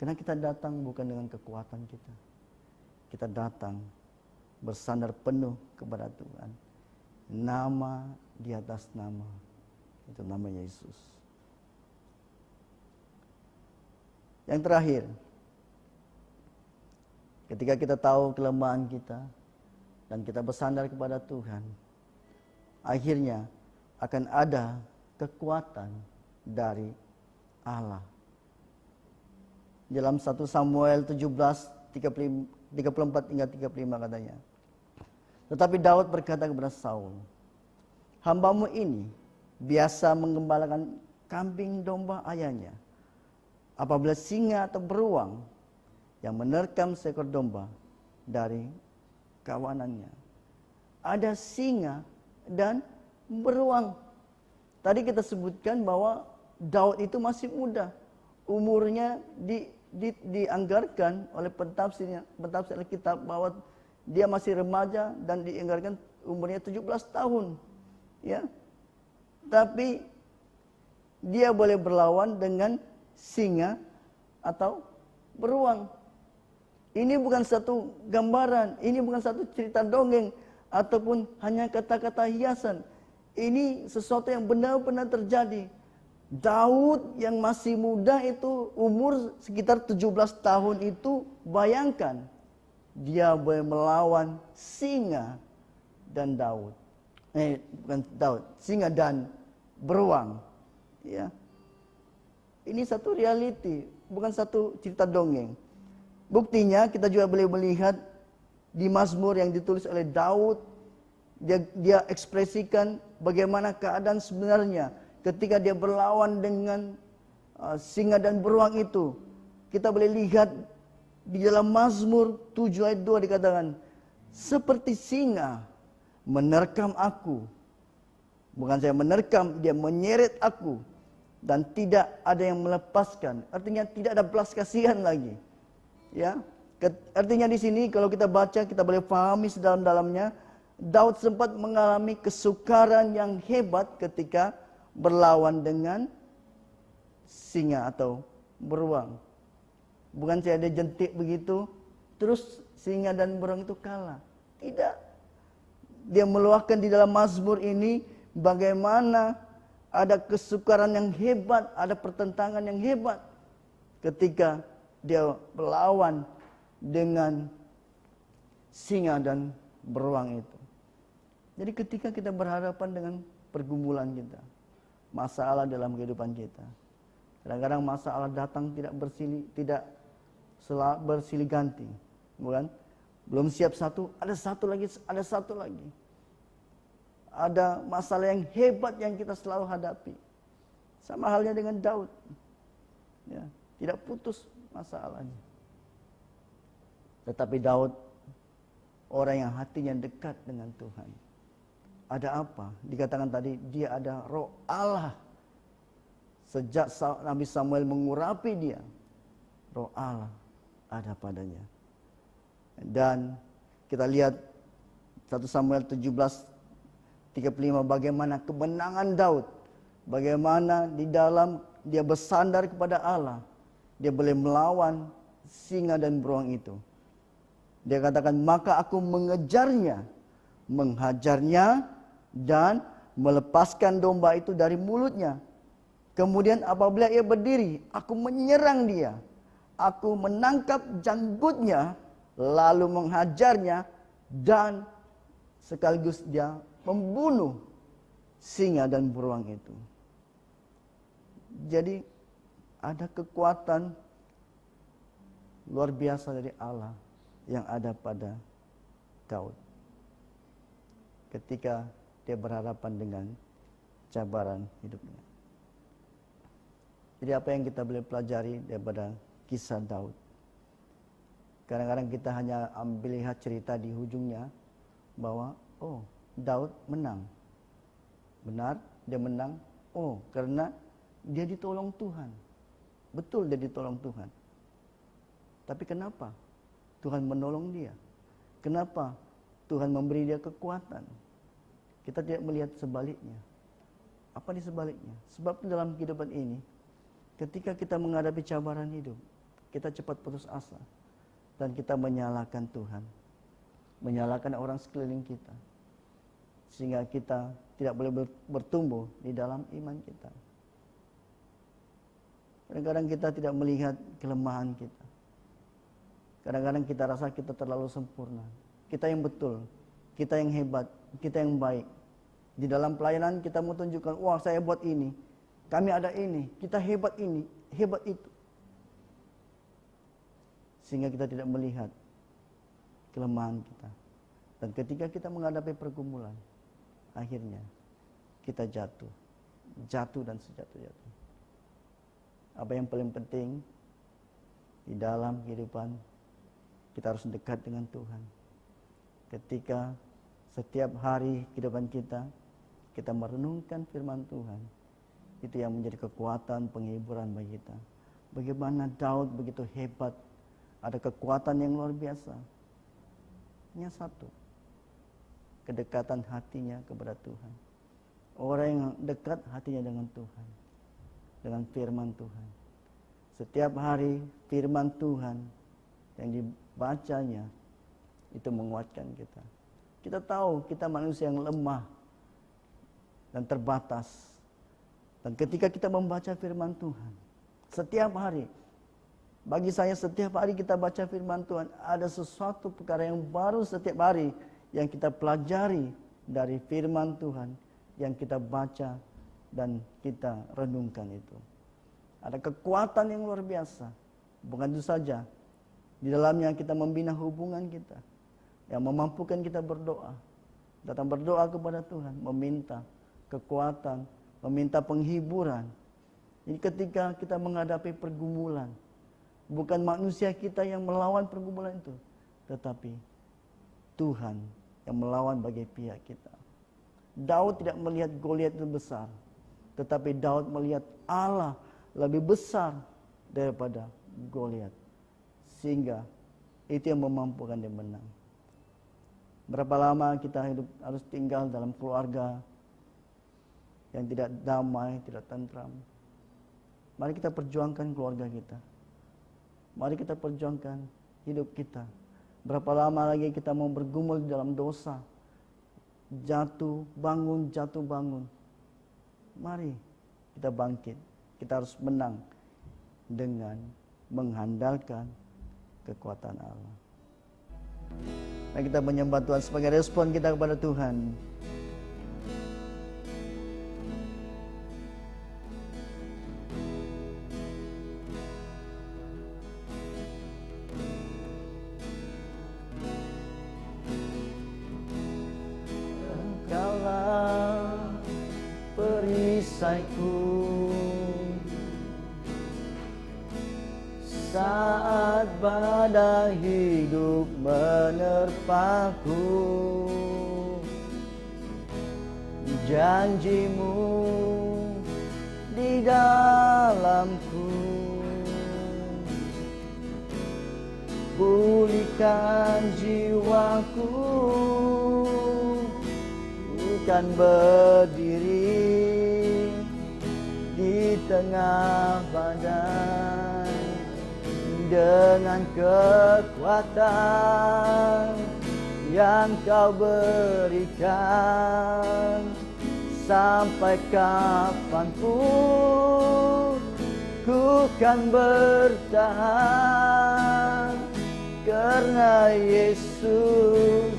Karena kita datang bukan dengan kekuatan kita. Kita datang bersandar penuh kepada Tuhan. Nama di atas nama. Itu nama Yesus. Yang terakhir, ketika kita tahu kelemahan kita dan kita bersandar kepada Tuhan, akhirnya akan ada kekuatan dari Allah. Dalam 1 Samuel 17, 34 hingga 35 katanya. Tetapi Daud berkata kepada Saul, "Hambamu ini biasa menggembalakan kambing domba ayahnya. Apabila singa atau beruang yang menerkam seekor domba dari kawanannya." Ada singa dan beruang. Tadi kita sebutkan bahwa Daud itu masih muda. Umurnya dianggarkan oleh pentafsir Alkitab bahwa dia masih remaja dan dianggarkan umurnya 17 tahun. Ya. Tapi dia boleh berlawan dengan singa atau beruang. Ini bukan satu gambaran, ini bukan satu cerita dongeng ataupun hanya kata-kata hiasan. Ini sesuatu yang benar-benar terjadi. Daud yang masih muda itu umur sekitar 17 tahun itu, bayangkan dia boleh melawan singa dan singa dan beruang. Ya. Ini satu reality, bukan satu cerita dongeng. Buktinya kita juga boleh melihat di Mazmur yang ditulis oleh Daud, dia ekspresikan bagaimana keadaan sebenarnya ketika dia berlawan dengan singa dan beruang itu. Kita boleh lihat di dalam Mazmur 7 ayat 2 dikatakan, "Seperti singa menerkam aku." Bukan saya menerkam, dia menyeret aku. Dan tidak ada yang melepaskan. Artinya tidak ada belas kasihan lagi. Ya, artinya di sini kalau kita baca, kita boleh pahami sedalam-dalamnya. Daud sempat mengalami kesukaran yang hebat ketika berlawan dengan singa atau beruang. Bukan saya ada jentik begitu, terus singa dan beruang itu kalah. Tidak. Dia meluahkan di dalam Mazmur ini bagaimana ada kesukaran yang hebat, ada pertentangan yang hebat ketika dia berlawan dengan singa dan beruang itu. Jadi ketika kita berhadapan dengan pergumulan kita, masalah dalam kehidupan kita, kadang-kadang masalah datang tidak bersilih ganti, bukan? Belum siap satu, ada satu lagi, ada satu lagi. Ada masalah yang hebat yang kita selalu hadapi. Sama halnya dengan Daud. Ya, tidak putus masalahnya. Tetapi Daud orang yang hatinya dekat dengan Tuhan. Ada apa? Dikatakan tadi dia ada roh Allah. Sejak Nabi Samuel mengurapi dia, roh Allah ada padanya. Dan kita lihat 1 Samuel 17:35 bagaimana kemenangan Daud. Bagaimana di dalam dia bersandar kepada Allah. Dia boleh melawan singa dan beruang itu. Dia katakan, "Maka aku mengejarnya, menghajarnya dan melepaskan domba itu dari mulutnya. Kemudian apabila ia berdiri, aku menyerang dia. Aku menangkap janggutnya, lalu menghajarnya dan sekaligus dia membunuh singa dan beruang itu." Jadi ada kekuatan luar biasa dari Allah yang ada pada Daud ketika dia berhadapan dengan cabaran hidupnya. Jadi apa yang kita boleh pelajari daripada kisah Daud? Kadang-kadang kita hanya ambil lihat cerita di ujungnya bahwa Daud menang. Benar, dia menang. Karena dia ditolong Tuhan. Betul dia ditolong Tuhan. Tapi kenapa Tuhan menolong dia? Kenapa Tuhan memberi dia kekuatan? Kita tidak melihat sebaliknya. Apa di sebaliknya? Sebab dalam kehidupan ini, ketika kita menghadapi cabaran hidup, kita cepat putus asa. Dan kita menyalahkan Tuhan. Menyalahkan orang sekeliling kita. Sehingga kita tidak boleh bertumbuh di dalam iman kita. Kadang-kadang kita tidak melihat kelemahan kita. Kadang-kadang kita rasa kita terlalu sempurna. Kita yang betul, kita yang hebat, kita yang baik. Di dalam pelayanan kita mau tunjukkan, wah saya buat ini, kami ada ini, kita hebat ini, hebat itu. Sehingga kita tidak melihat kelemahan kita. Dan ketika kita menghadapi pergumulan, akhirnya kita jatuh dan sejatuh-jatuh. Apa yang paling penting di dalam kehidupan, kita harus dekat dengan Tuhan. Ketika setiap hari kehidupan kita merenungkan firman Tuhan, itu yang menjadi kekuatan penghiburan bagi kita. Bagaimana Daud begitu hebat, ada kekuatan yang luar biasa. Hanya satu, kedekatan hatinya kepada Tuhan. Orang yang dekat hatinya dengan Tuhan, dengan firman Tuhan. Setiap hari firman Tuhan yang dibacanya itu menguatkan kita. Kita tahu kita manusia yang lemah dan terbatas. Dan ketika kita membaca firman Tuhan, setiap hari, bagi saya setiap hari kita baca firman Tuhan, ada sesuatu perkara yang baru setiap hari yang kita pelajari dari firman Tuhan, yang kita baca dan kita renungkan itu. Ada kekuatan yang luar biasa. Bukan itu saja, di dalamnya kita membina hubungan kita, yang memampukan kita berdoa. Datang berdoa kepada Tuhan, meminta kekuatan, meminta penghiburan. Jadi ketika kita menghadapi pergumulan, bukan manusia kita yang melawan pergumulan itu, tetapi Tuhan yang melawan bagi pihak kita. Daud tidak melihat Goliat itu besar, tetapi Daud melihat Allah lebih besar daripada Goliat, sehingga itu yang memampukan dia menang. Berapa lama kita harus tinggal dalam keluarga yang tidak damai, tidak tentram. Mari kita perjuangkan keluarga kita. Mari kita perjuangkan hidup kita. Berapa lama lagi kita mau bergumul di dalam dosa, jatuh bangun. Mari kita bangkit. Kita harus menang dengan mengandalkan kekuatan Allah. Mari kita menyembah Tuhan sebagai respon kita kepada Tuhan. Engkaulah perisaiku saat badai hidup menerpaku. Janjimu di dalamku, pulihkan jiwaku, bukan berdiri di tengah badai dengan kekuatan yang kau berikan. Sampai kapanpun ku kan bertahan, karena Yesus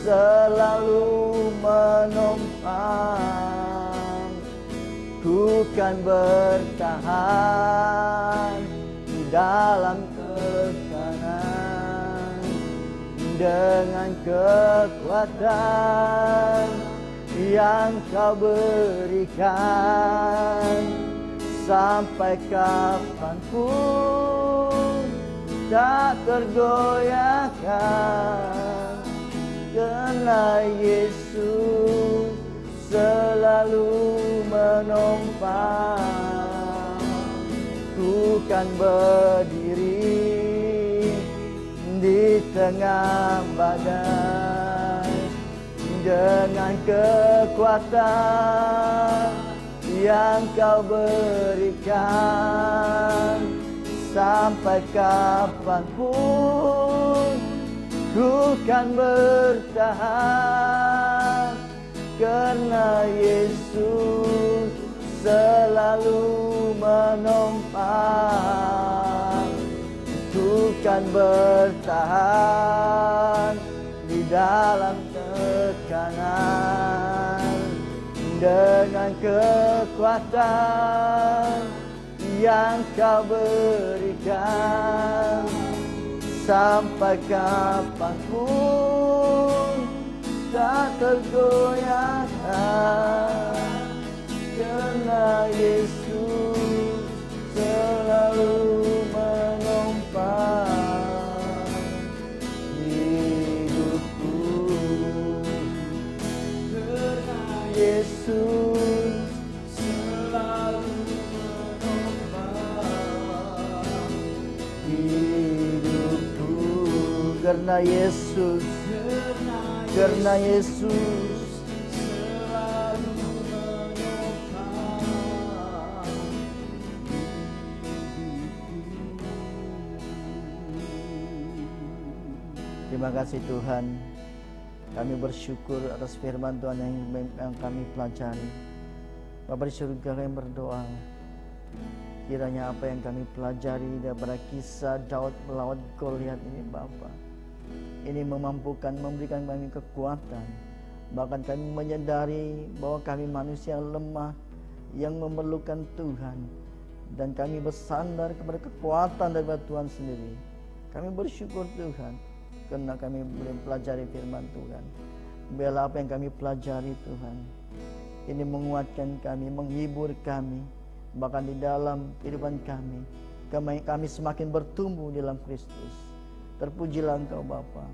selalu menopang. Ku kan bertahan dalam tekanan dengan kekuatan yang kau berikan. Sampai kapanpun tak tergoyahkan, karena Yesus selalu menopang. Ku kan berdiri di tengah badai dengan kekuatan yang kau berikan. Sampai kapanpun ku kan bertahan, karena Yesus selalu menopang. Ku kan bertahan di dalam tekanan dengan kekuatan yang Kau berikan sampai kapanpun tak tergoyahkan, karena Yesus selalu menopang hidupku. Karena Yesus selalu menopang hidupku. Karena Yesus selalu menopang hidupku. Terima kasih Tuhan. Kami bersyukur atas firman Tuhan yang kami pelajari. Bapa di surga, kami berdoa, kiranya apa yang kami pelajari daripada kisah Daud melawan Goliat ini Bapa, ini memampukan, memberikan kami kekuatan. Bahkan kami menyadari bahwa kami manusia lemah yang memerlukan Tuhan, dan kami bersandar kepada kekuatan daripada Tuhan sendiri. Kami bersyukur Tuhan, karena kami boleh pelajari firman Tuhan. Biarlah apa yang kami pelajari Tuhan, ini menguatkan kami, menghibur kami, bahkan di dalam kehidupan kami semakin bertumbuh dalam Kristus. Terpujilah Engkau Bapa.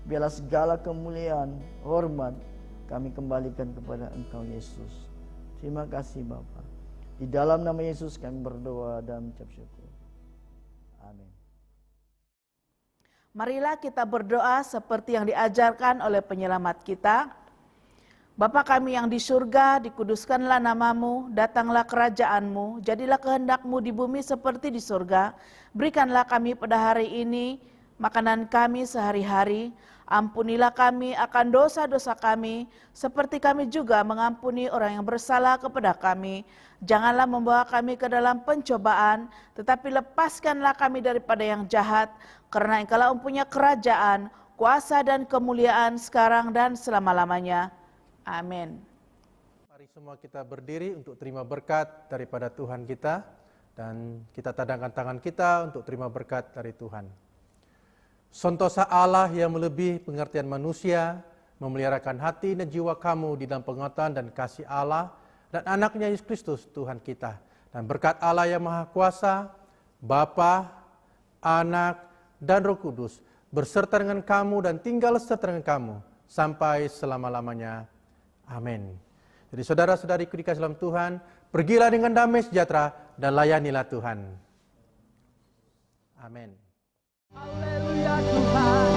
Biarlah segala kemuliaan, hormat kami kembalikan kepada Engkau Yesus. Terima kasih Bapa. Di dalam nama Yesus kami berdoa dan mengucap syukur. Amin. Marilah kita berdoa seperti yang diajarkan oleh penyelamat kita. Bapa kami yang di surga, dikuduskanlah namamu, datanglah kerajaanmu, jadilah kehendakmu di bumi seperti di surga. Berikanlah kami pada hari ini makanan kami sehari-hari. Ampunilah kami akan dosa-dosa kami, seperti kami juga mengampuni orang yang bersalah kepada kami. Janganlah membawa kami ke dalam pencobaan, tetapi lepaskanlah kami daripada yang jahat, karena Engkaulah mempunyai kerajaan, kuasa dan kemuliaan sekarang dan selama-lamanya. Amin. Mari semua kita berdiri untuk terima berkat daripada Tuhan kita, dan kita tadangkan tangan kita untuk terima berkat dari Tuhan. Sentosa Allah yang melebihi pengertian manusia, memeliharakan hati dan jiwa kamu di dalam pengetahuan dan kasih Allah dan anaknya Yesus Kristus Tuhan kita. Dan berkat Allah yang Maha Kuasa, Bapa, Anak, dan Roh Kudus, berserta dengan kamu dan tinggal serta dengan kamu, sampai selama-lamanya. Amin. Jadi saudara-saudariku dikasih dalam Tuhan, pergilah dengan damai sejahtera dan layanilah Tuhan. Amin. Haleluya Tuhan.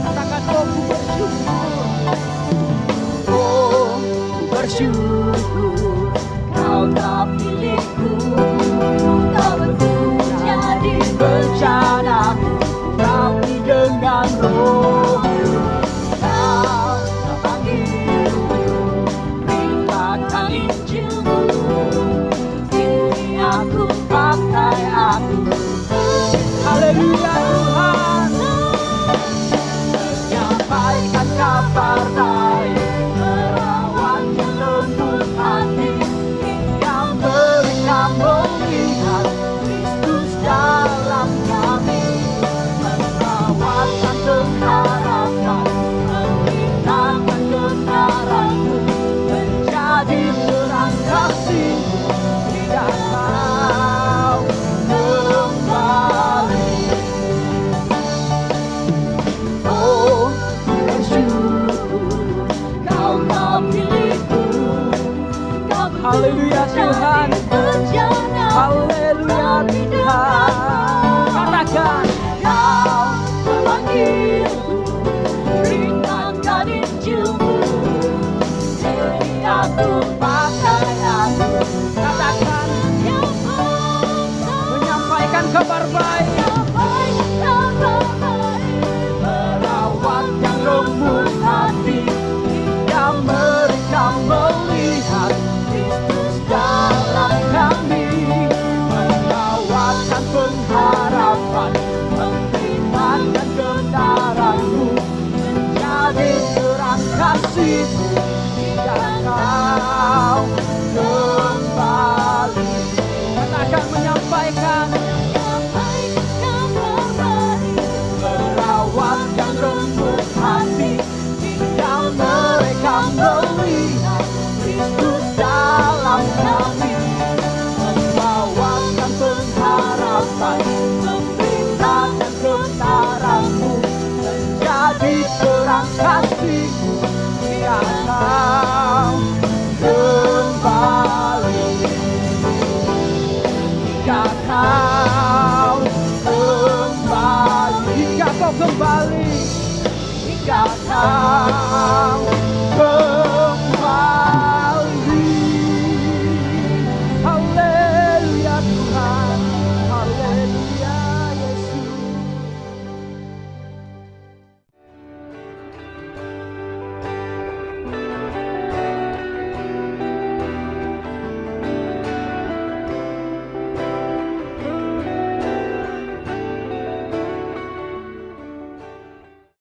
Katakan ku bersyukur. Ku bersyukur Kau tak pilihku, Kau bersedia di berjalan.